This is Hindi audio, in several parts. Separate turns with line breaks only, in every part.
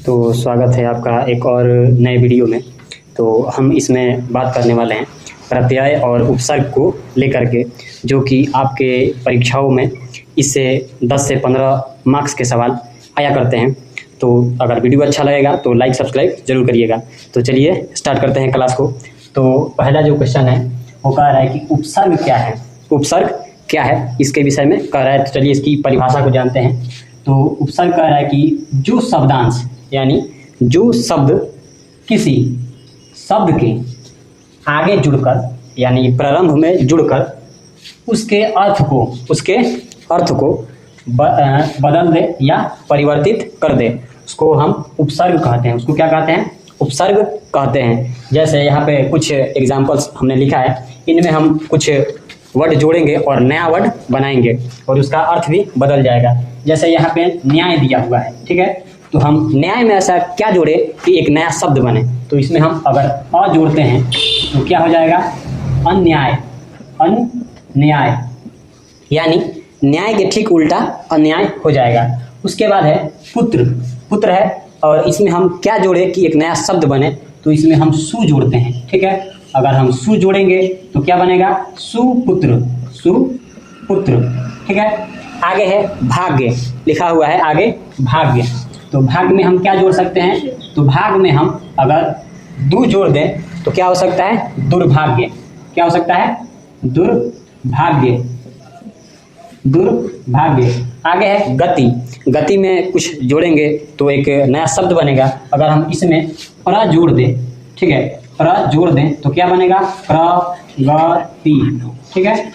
तो स्वागत है आपका एक और नए वीडियो में। तो हम इसमें बात करने वाले हैं प्रत्यय और उपसर्ग को लेकर के, जो कि आपके परीक्षाओं में इससे 10 से 15 मार्क्स के सवाल आया करते हैं। तो अगर वीडियो अच्छा लगेगा तो लाइक सब्सक्राइब जरूर करिएगा। तो चलिए स्टार्ट करते हैं क्लास को। तो पहला जो क्वेश्चन है वो कह रहा है कि उपसर्ग क्या है। उपसर्ग क्या है इसके विषय में कह रहा है। तो चलिए इसकी परिभाषा को जानते हैं। तो उपसर्ग कह रहा है कि जो शब्दांश यानी जो शब्द किसी शब्द के आगे जुड़कर यानी प्रारंभ में जुड़कर उसके अर्थ को बदल दे या परिवर्तित कर दे, उसको हम उपसर्ग कहते हैं। उसको क्या कहते हैं? उपसर्ग कहते हैं। जैसे यहाँ पे कुछ एग्जाम्पल्स हमने लिखा है, इनमें हम कुछ वर्ड जोड़ेंगे और नया वर्ड बनाएंगे और उसका अर्थ भी बदल जाएगा। जैसे यहाँ पे न्याय दिया हुआ है, ठीक है। तो हम न्याय में ऐसा क्या जोड़े कि एक नया शब्द बने। तो इसमें हम अगर अ जोड़ते हैं तो क्या हो जाएगा? अन्याय। अन्याय यानी न्याय के ठीक उल्टा अन्याय हो जाएगा। उसके बाद है पुत्र। पुत्र है और इसमें हम क्या जोड़े कि एक नया शब्द बने। तो इसमें हम सु जोड़ते हैं, ठीक है। अगर हम सु जोड़ेंगे तो क्या बनेगा? सुपुत्र। सुपुत्र, ठीक है। आगे है भाग्य, लिखा हुआ है आगे भाग्य। तो भाग में हम क्या जोड़ सकते हैं? तो भाग में हम अगर दु जोड़ दें तो क्या हो सकता है? दुर्भाग्य। क्या हो सकता है? दुर्भाग्य। दुर्भाग्य। आगे है गति। गति में कुछ जोड़ेंगे तो एक नया शब्द बनेगा। अगर हम इसमें प्र जोड़ दें, ठीक है, प्र जोड़ दें तो क्या बनेगा? प्रगति, ठीक है।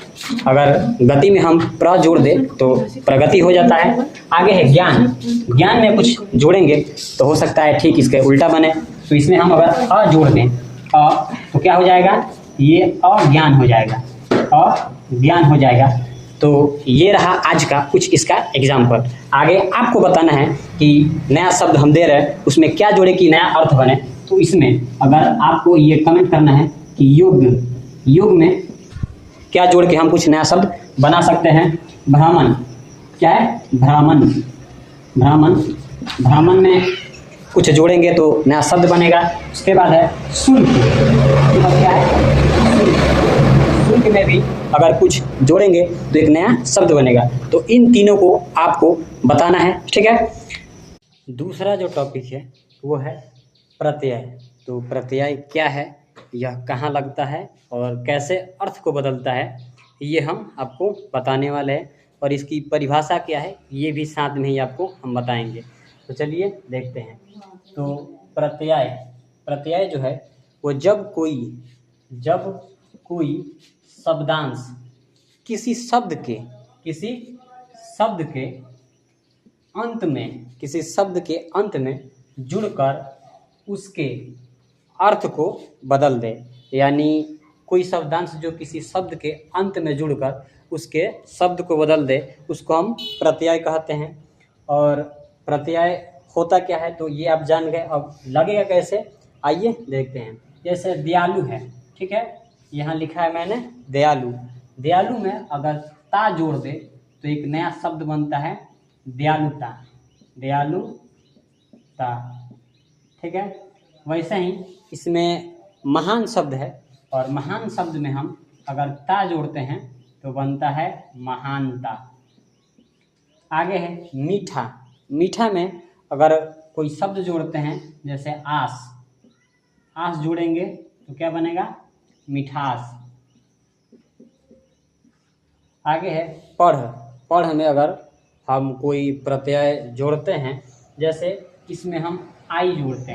अगर गति में हम प्र जोड़ दें तो प्रगति हो जाता है। आगे है ज्ञान। ज्ञान में कुछ जोड़ेंगे तो हो सकता है ठीक इसके उल्टा बने। तो इसमें हम अगर अ जोड़ दें तो क्या हो जाएगा? ये अज्ञान हो जाएगा। अज्ञान हो जाएगा। तो ये रहा आज का कुछ इसका एग्जाम्पल। आगे आपको बताना है कि नया शब्द हम दे रहे हैं उसमें क्या जोड़े कि नया अर्थ बने। तो इसमें अगर आपको ये कमेंट करना है कि युग में क्या जोड़ के हम कुछ नया शब्द बना सकते हैं। ब्राह्मण, क्या है? ब्राह्मण। ब्राह्मण, ब्राह्मण में कुछ जोड़ेंगे तो नया शब्द बनेगा। उसके बाद है शुल्क। क्या है? शुल्क में भी अगर कुछ जोड़ेंगे तो एक नया शब्द बनेगा। तो इन तीनों को आपको बताना है, ठीक है। दूसरा जो टॉपिक है वो है प्रत्यय। तो प्रत्यय क्या है, यह कहाँ लगता है और कैसे अर्थ को बदलता है, ये हम आपको बताने वाले हैं। और इसकी परिभाषा क्या है ये भी साथ में ही आपको हम बताएंगे। तो चलिए देखते हैं। तो प्रत्यय जो है वो जब कोई शब्दांश किसी शब्द के अंत में जुड़कर उसके अर्थ को बदल दे। यानी कोई शब्दांश जो किसी शब्द के अंत में जुड़कर उसके शब्द को बदल दे, उसको हम प्रत्यय कहते हैं। और प्रत्यय होता क्या है तो ये आप जान गए। अब लगेगा कैसे, आइए देखते हैं। जैसे दयालु है, ठीक है, यहाँ लिखा है मैंने दयालु। दयालु में अगर ता जोड़ दे तो एक नया शब्द बनता है दयालुता। दयालुता, ठीक है। वैसे ही इसमें महान शब्द है और महान शब्द में हम अगर ता जोड़ते हैं तो बनता है महानता। आगे है मीठा। मीठा में अगर कोई शब्द जोड़ते हैं जैसे आस जोड़ेंगे तो क्या बनेगा? मिठास। आगे है पढ़ में अगर हम कोई प्रत्यय जोड़ते हैं, जैसे इसमें हम आई जोड़ते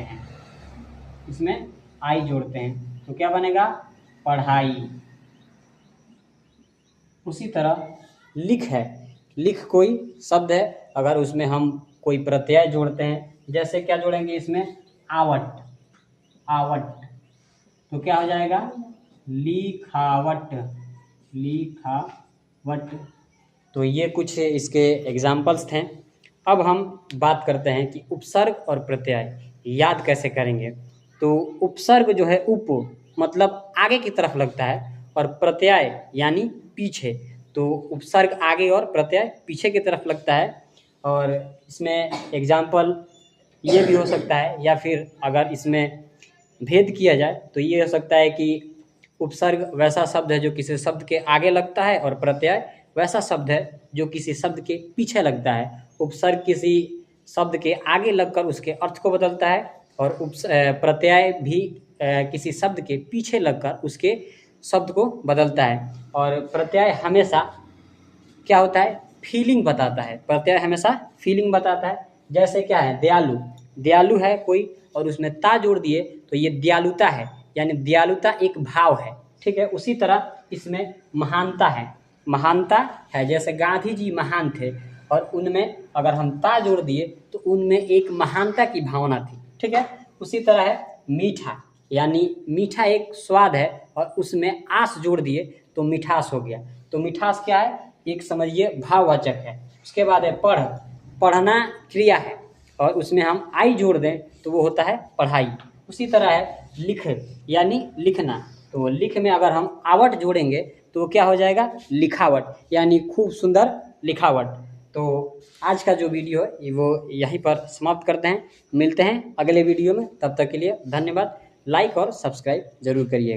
हैं तो क्या बनेगा? पढ़ाई। उसी तरह लिख कोई शब्द है, अगर उसमें हम कोई प्रत्यय जोड़ते हैं, जैसे क्या जोड़ेंगे इसमें? आवट तो क्या हो जाएगा? लिखावट। तो ये कुछ इसके एग्जाम्पल्स थे। अब हम बात करते हैं कि उपसर्ग और प्रत्यय याद कैसे करेंगे। तो उपसर्ग जो है उप मतलब आगे की तरफ लगता है और प्रत्यय यानी पीछे। तो उपसर्ग आगे और प्रत्यय पीछे की तरफ लगता है। और इसमें एग्जाम्पल ये भी हो सकता है, या फिर अगर इसमें भेद किया जाए तो ये हो सकता है कि उपसर्ग वैसा शब्द है जो किसी शब्द के आगे लगता है, और प्रत्यय वैसा शब्द है जो किसी शब्द के पीछे लगता है। उपसर्ग किसी शब्द के आगे लगकर उसके अर्थ को बदलता है, और प्रत्यय भी किसी शब्द के पीछे लगकर उसके शब्द को बदलता है। और प्रत्यय हमेशा क्या होता है, फीलिंग बताता है। प्रत्यय हमेशा फीलिंग बताता है। जैसे क्या है, दयालु, दयालु है कोई और उसमें ता जोड़ दिए तो ये दयालुता है, यानी दयालुता एक भाव है, ठीक है। उसी तरह इसमें महानता है, महानता है, जैसे गांधी जी महान थे और उनमें अगर हम ता जोड़ दिए तो उनमें एक महानता की भावना थी, ठीक है। उसी तरह है मीठा, यानी मीठा एक स्वाद है और उसमें आस जोड़ दिए तो मिठास हो गया। तो मिठास क्या है, एक समझिए भाववाचक है। उसके बाद है पढ़, पढ़ना क्रिया है और उसमें हम आई जोड़ दें तो वो होता है पढ़ाई। उसी तरह है लिख, यानी लिखना, तो लिख में अगर हम आवट जोड़ेंगे तो क्या हो जाएगा, लिखावट, यानी खूब सुंदर लिखावट। तो आज का जो वीडियो है वो यहीं पर समाप्त करते हैं। मिलते हैं अगले वीडियो में, तब तक के लिए धन्यवाद। लाइक और सब्सक्राइब जरूर करिएगा।